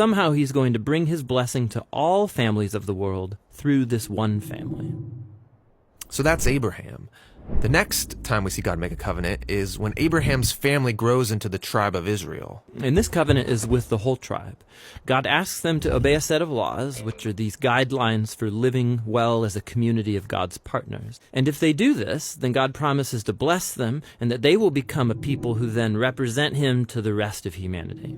Somehow he's going to bring his blessing to all families of the world through this one family. So that's Abraham. The next time we see God make a covenant is when Abraham's family grows into the tribe of Israel. And this covenant is with the whole tribe. God asks them to obey a set of laws, which are these guidelines for living well as a community of God's partners. And if they do this, then God promises to bless them and that they will become a people who then represent him to the rest of humanity.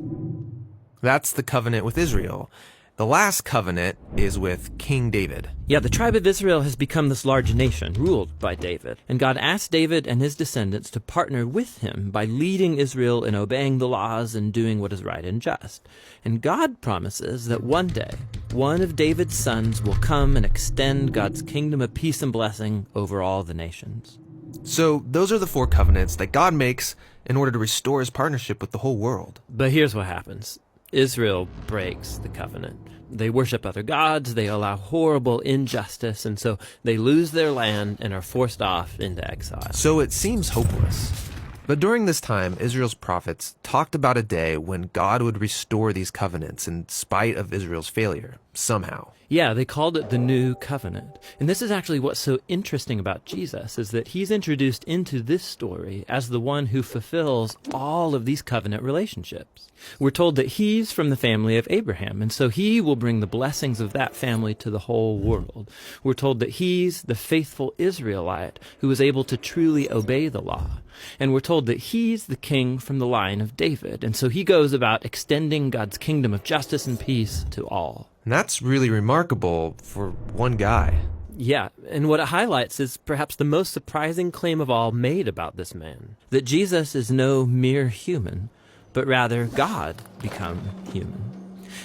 That's the covenant with Israel. The last covenant is with King David. Yeah, the tribe of Israel has become this large nation, ruled by David. And God asked David and his descendants to partner with him by leading Israel in obeying the laws and doing what is right and just. And God promises that one day, one of David's sons will come and extend God's kingdom of peace and blessing over all the nations. So those are the 4 covenants that God makes in order to restore his partnership with the whole world. But here's what happens. Israel breaks the covenant. They worship other gods, they allow horrible injustice, and so they lose their land and are forced off into exile. So it seems hopeless. But during this time, Israel's prophets talked about a day when God would restore these covenants in spite of Israel's failure, somehow. Yeah, they called it the New Covenant. And this is actually what's so interesting about Jesus, is that he's introduced into this story as the one who fulfills all of these covenant relationships. We're told that he's from the family of Abraham, and so he will bring the blessings of that family to the whole world. We're told that he's the faithful Israelite who was able to truly obey the law. And we're told that he's the king from the line of David, and so he goes about extending God's kingdom of justice and peace to all. And that's really remarkable for one guy. Yeah, and what it highlights is perhaps the most surprising claim of all made about this man, that Jesus is no mere human, but rather God become human.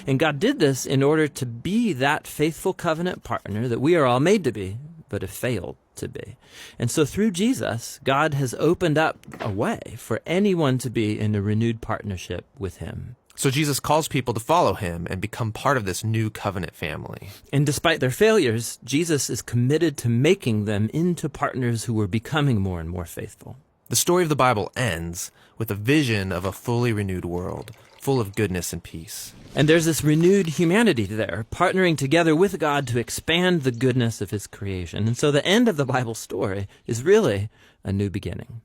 And God did this in order to be that faithful covenant partner that we are all made to be, but have failed to be. And so through Jesus, God has opened up a way for anyone to be in a renewed partnership with him. So Jesus calls people to follow him and become part of this new covenant family. And despite their failures, Jesus is committed to making them into partners who are becoming more and more faithful. The story of the Bible ends with a vision of a fully renewed world, full of goodness and peace. And there's this renewed humanity there, partnering together with God to expand the goodness of his creation. And so the end of the Bible story is really a new beginning.